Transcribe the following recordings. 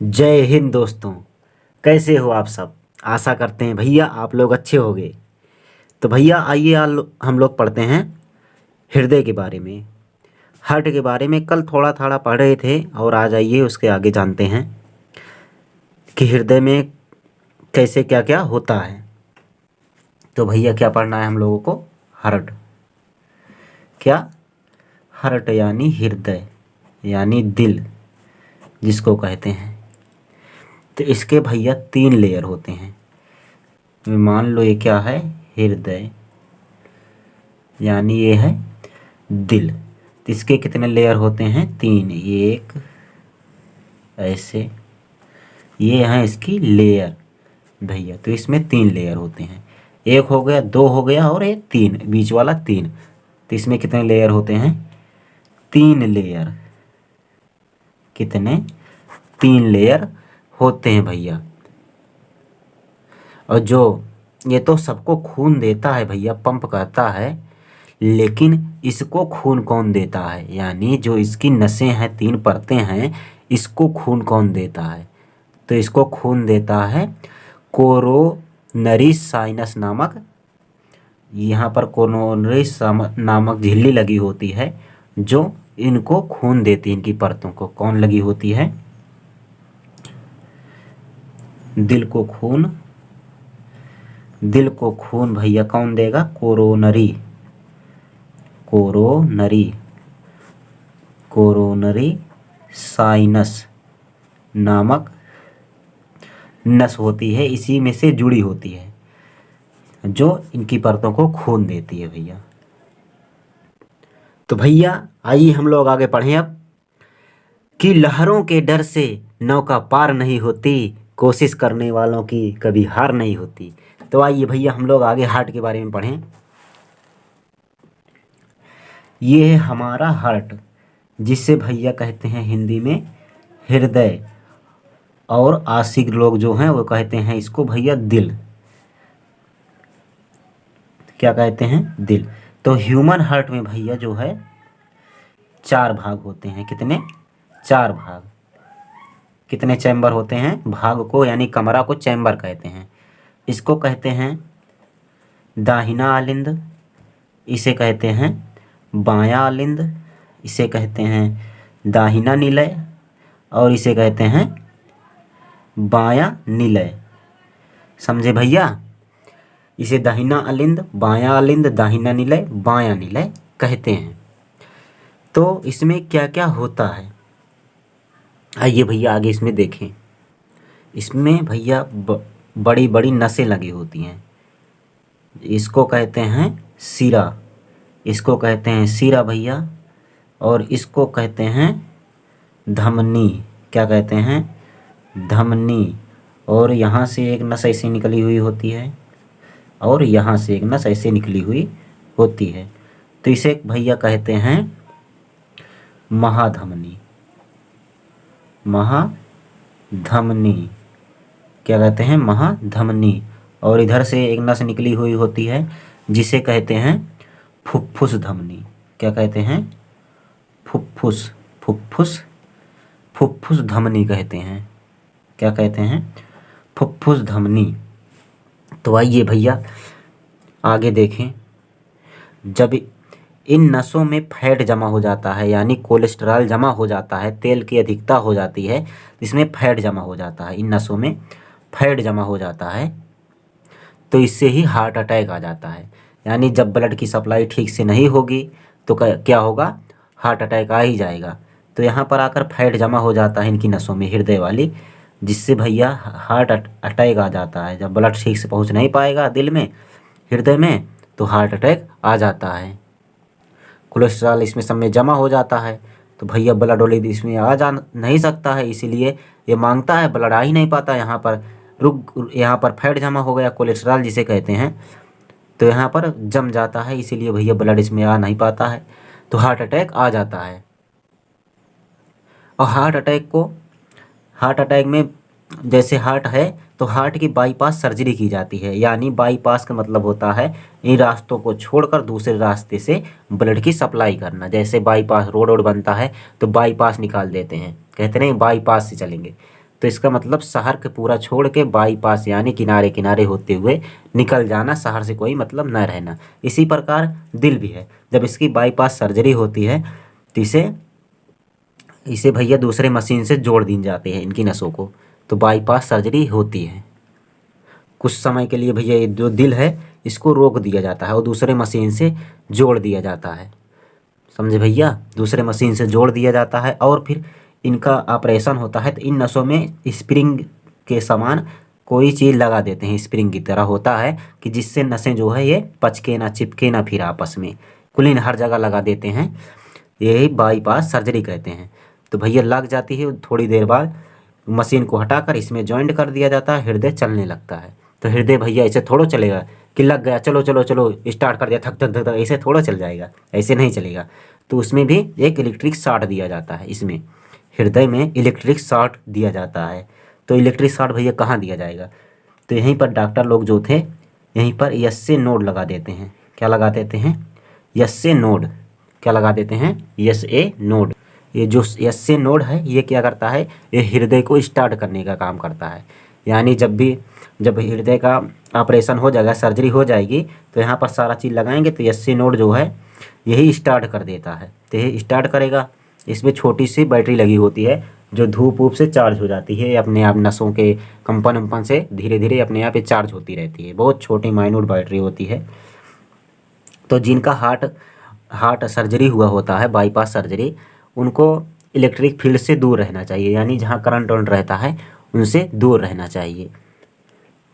जय हिंद दोस्तों। कैसे हो आप सब। आशा करते हैं भैया आप लोग अच्छे होंगे। तो भैया आइए हम लोग पढ़ते हैं हृदय के बारे में, हार्ट के बारे में। कल थोड़ा थोड़ा पढ़ रहे थे और आज आइए उसके आगे जानते हैं कि हृदय में कैसे क्या क्या होता है। तो भैया क्या पढ़ना है हम लोगों को? हार्ट। क्या? हार्ट यानी हृदय यानी दिल जिसको कहते हैं। तो इसके भैया 3 लेयर होते हैं। मान लो ये क्या है? हृदय यानी ये है दिल। तो इसके कितने लेयर होते हैं? 3। एक ऐसे, ये हैं इसकी लेयर भैया। तो इसमें 3 लेयर होते हैं। एक हो गया, 2 हो गया और ये 3 बीच वाला 3। तो इसमें कितने लेयर होते हैं? 3 लेयर। कितने? 3 लेयर होते हैं भैया। और जो ये तो सबको खून देता है भैया, पंप करता है। लेकिन इसको खून कौन देता है? यानी जो इसकी नसें हैं, 3 परतें हैं, इसको खून कौन देता है? तो इसको खून देता है कोरोनरी साइनस नामक, यहाँ पर कोरोनरी नामक झिल्ली लगी होती है जो इनको खून देती है। इनकी परतों को कौन लगी होती है? दिल को खून भैया कौन देगा? कोरोनरी साइनस नामक नस होती है, इसी में से जुड़ी होती है, जो इनकी परतों को खून देती है भैया। तो भैया आइए हम लोग आगे पढ़ें अब कि लहरों के डर से नौका पार नहीं होती, कोशिश करने वालों की कभी हार नहीं होती। तो आइए भैया हम लोग आगे हार्ट के बारे में पढ़ें। ये है हमारा हार्ट, जिसे भैया कहते हैं हिंदी में हृदय, और आशिक लोग जो हैं वो कहते हैं इसको भैया दिल। क्या कहते हैं? दिल। तो ह्यूमन हार्ट में भैया जो है 4 भाग होते हैं। कितने? 4 भाग। कितने चैम्बर होते हैं? भाग को यानी कमरा को चैम्बर कहते हैं। इसको कहते हैं दाहिना आलिंद, इसे कहते हैं बायां आलिंद, इसे कहते हैं दाहिना निलय, और इसे कहते हैं बायां निलय। समझे भैया? इसे दाहिना आलिंद, बायां आलिंद, दाहिना निलय, बायां निलय कहते हैं। तो इसमें क्या क्या होता है आइए भैया आगे इसमें देखें। इसमें भैया बड़ी बड़ी नसें लगी होती हैं। इसको कहते हैं सिरा, इसको कहते हैं सिरा भैया, और इसको कहते हैं धमनी। क्या कहते हैं? धमनी। और यहाँ से एक नस ऐसे निकली हुई होती है, और यहाँ से एक नस ऐसे निकली हुई होती है। तो इसे भैया कहते हैं महाधमनी। महाधमनी। क्या कहते हैं? महाधमनी। और इधर से एक नस निकली हुई होती है जिसे कहते हैं फुफ्फुस धमनी। क्या कहते हैं? फुफ्फुस धमनी कहते हैं। क्या कहते हैं? फुफ्फुस धमनी। तो आइए भैया आगे देखें। जब इन नसों में फैट जमा हो जाता है, यानी कोलेस्ट्रॉल जमा हो जाता है, तेल की अधिकता हो जाती है, इसमें फैट जमा हो जाता है, इन नसों में फैट जमा हो जाता है, तो इससे ही हार्ट अटैक आ जाता है। यानी जब ब्लड की सप्लाई ठीक से नहीं होगी तो क्या होगा? हार्ट अटैक आ ही जाएगा। तो यहाँ पर आकर फैट जमा हो जाता है इनकी नसों में, हृदय वाली, जिससे भैया हार्ट अटैक आ जाता है। जब ब्लड ठीक से पहुँच नहीं पाएगा दिल में, हृदय में, तो हार्ट अटैक आ जाता है। कोलेस्ट्रॉल इसमें सब में जमा हो जाता है, तो भैया ब्लड ऑलरेडी इसमें आ जा नहीं सकता है, इसीलिए ये मांगता है, ब्लड आ ही नहीं पाता। यहाँ पर यहाँ पर फैट जमा हो गया, कोलेस्ट्रॉल जिसे कहते हैं, तो यहाँ पर जम जाता है, इसीलिए भैया ब्लड इसमें आ नहीं पाता है, तो हार्ट अटैक आ जाता है। और हार्ट अटैक में जैसे हार्ट है तो हार्ट की बाईपास सर्जरी की जाती है। यानी बाईपास का मतलब होता है इन रास्तों को छोड़कर दूसरे रास्ते से ब्लड की सप्लाई करना। जैसे बाईपास रोड बनता है तो बाईपास निकाल देते हैं, कहते नहीं बाईपास से चलेंगे, तो इसका मतलब शहर के पूरा छोड़ के बाईपास यानी किनारे किनारे होते हुए निकल जाना, शहर से कोई मतलब न रहना। इसी प्रकार दिल भी है, जब इसकी बाईपास सर्जरी होती है तो इसे भैया दूसरे मशीन से जोड़ दी जाते हैं इनकी नसों को, तो बाईपास सर्जरी होती है। कुछ समय के लिए भैया ये जो दिल है इसको रोक दिया जाता है और दूसरे मशीन से जोड़ दिया जाता है, समझे भैया, दूसरे मशीन से जोड़ दिया जाता है और फिर इनका ऑपरेशन होता है। तो इन नसों में स्प्रिंग के समान कोई चीज़ लगा देते हैं, स्प्रिंग की तरह होता है कि जिससे नसें जो है ये पचके ना चिपके ना फिर आपस में, कुलीन हर जगह लगा देते हैं, यही बाईपास सर्जरी कहते हैं। तो भैया लग जाती है, थोड़ी देर बाद मशीन को हटाकर इसमें जॉइंट कर दिया जाता है, हृदय चलने लगता है। तो हृदय भैया ऐसे थोड़ो चलेगा कि लग गया चलो चलो चलो स्टार्ट कर दिया धक धक धक धक, ऐसे थोड़ा चल जाएगा, ऐसे नहीं चलेगा। तो उसमें भी एक इलेक्ट्रिक शॉक दिया जाता है, इसमें हृदय में इलेक्ट्रिक शॉक दिया जाता है। तो इलेक्ट्रिक शॉक भैया कहाँ दिया जाएगा, तो यहीं पर डॉक्टर लोग जो थे यहीं पर यस्से नोड लगा देते हैं। क्या लगा देते हैं, यस्से नोड, क्या लगा देते हैं, यस ए नोड। ये जो यस्से नोड है ये क्या करता है, ये हृदय को स्टार्ट करने का काम करता है। यानी जब हृदय का ऑपरेशन हो जाएगा, सर्जरी हो जाएगी, तो यहाँ पर सारा चीज़ लगाएंगे तो यस्से नोड जो है यही स्टार्ट कर देता है। तो यही स्टार्ट करेगा, इसमें छोटी सी बैटरी लगी होती है जो धूप वूप से चार्ज हो जाती है, अपने आप नसों के कंपन वंपन से धीरे धीरे अपने आप ये चार्ज होती रहती है, बहुत छोटी माइन्यूट बैटरी होती है। तो जिनका हार्ट सर्जरी हुआ होता है, बाईपास सर्जरी, उनको इलेक्ट्रिक फील्ड से दूर रहना चाहिए, यानी जहाँ करंट वरंट रहता है उनसे दूर रहना चाहिए।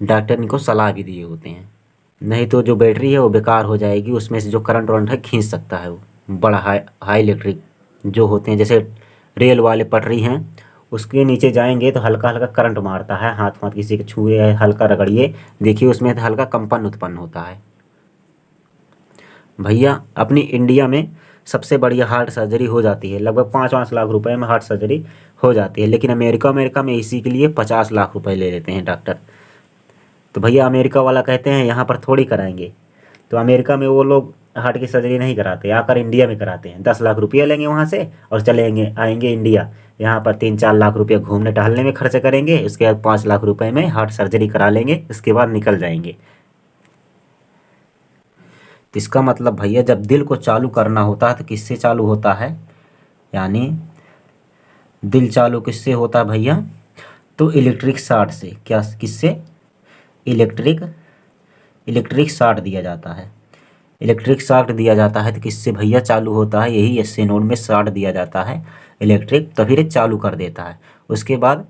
डॉक्टर इनको सलाह भी दिए होते हैं, नहीं तो जो बैटरी है वो बेकार हो जाएगी, उसमें से जो करंट वरंट है खींच सकता है वो बड़ा हाई इलेक्ट्रिक जो होते हैं, जैसे रेल वाले पटरी हैं उसके नीचे जाएंगे तो हल्का हल्का करंट मारता है, हाथ माथ किसी के छुए है हल्का रगड़िए, देखिए उसमें तो हल्का कंपन उत्पन्न होता है। भैया अपनी इंडिया में सबसे बढ़िया हार्ट सर्जरी हो जाती है, लगभग 5-5 लाख रुपए में हार्ट सर्जरी हो जाती है, लेकिन अमेरिका में इसी के लिए 50 लाख रुपए ले लेते हैं डॉक्टर। तो भैया अमेरिका वाला कहते हैं यहाँ पर थोड़ी कराएंगे, तो अमेरिका में वो लोग हार्ट की सर्जरी नहीं कराते, आकर इंडिया में कराते हैं। 10 लाख रुपया लेंगे वहाँ से और चलेंगे आएंगे इंडिया, यहाँ पर 3-4 लाख रुपया घूमने टहलने में खर्च करेंगे, उसके बाद 5 लाख रुपए में हार्ट सर्जरी करा लेंगे, उसके बाद निकल जाएंगे। तो इसका मतलब भैया जब दिल को चालू करना होता है तो किससे चालू होता है, यानी दिल चालू किससे होता है भैया, तो इलेक्ट्रिक शॉक से। क्या किससे, इलेक्ट्रिक शॉक दिया जाता है, इलेक्ट्रिक शॉक दिया जाता है। तो किससे भैया चालू होता है, यही एसए नोड में शॉक दिया जाता है इलेक्ट्रिक, तो फिर चालू कर देता है। उसके बाद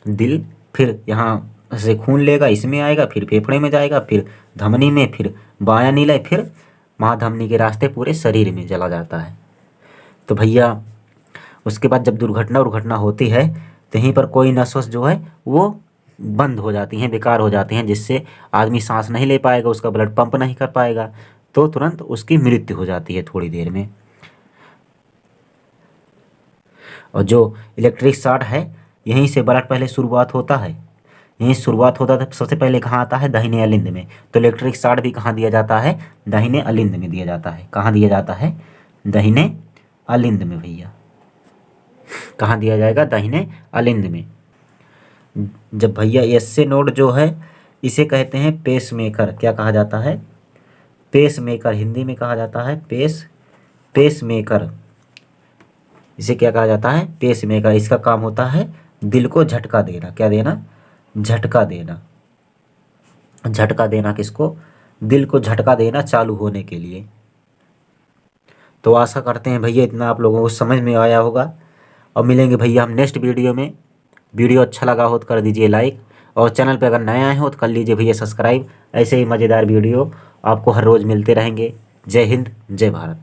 दिल फिर यहाँ से खून लेगा, इसमें आएगा, फिर फेफड़े में जाएगा, फिर धमनी में, फिर बायां नीले, फिर महाधमनी के रास्ते पूरे शरीर में चला जाता है। तो भैया उसके बाद जब दुर्घटना होती है तो यहीं पर कोई नस वस जो है वो बंद हो जाती हैं, बेकार हो जाती हैं, जिससे आदमी सांस नहीं ले पाएगा, उसका ब्लड पंप नहीं कर पाएगा, तो तुरंत उसकी मृत्यु हो जाती है थोड़ी देर में। और जो इलेक्ट्रिक शॉक है यहीं से ब्लड पहले शुरुआत होता है, यहीं शुरुआत होता है। सबसे पहले कहाँ आता है, दाहिने अलिंद में। तो इलेक्ट्रिक शॉक भी कहाँ दिया जाता है, दाहिने अलिंद में दिया जाता है। कहाँ दिया जाता है, दाहिने अलिंद में भैया। कहाँ दिया जाएगा, दाहिने अलिंद में। जब भैया एसए नोड जो है इसे कहते हैं पेस मेकर। क्या कहा जाता है, पेस मेकर, हिंदी में कहा जाता है पेस मेकर। इसे क्या कहा जाता है, पेस मेकर। इसका काम होता है दिल को झटका देना। क्या देना, झटका देना। झटका देना किसको, दिल को झटका देना चालू होने के लिए। तो आशा करते हैं भैया इतना आप लोगों को समझ में आया होगा, और मिलेंगे भैया हम नेक्स्ट वीडियो में। वीडियो अच्छा लगा हो तो कर दीजिए लाइक, और चैनल पे अगर नए आए हो तो कर लीजिए भैया सब्सक्राइब। ऐसे ही मज़ेदार वीडियो आपको हर रोज़ मिलते रहेंगे। जय हिंद, जय भारत।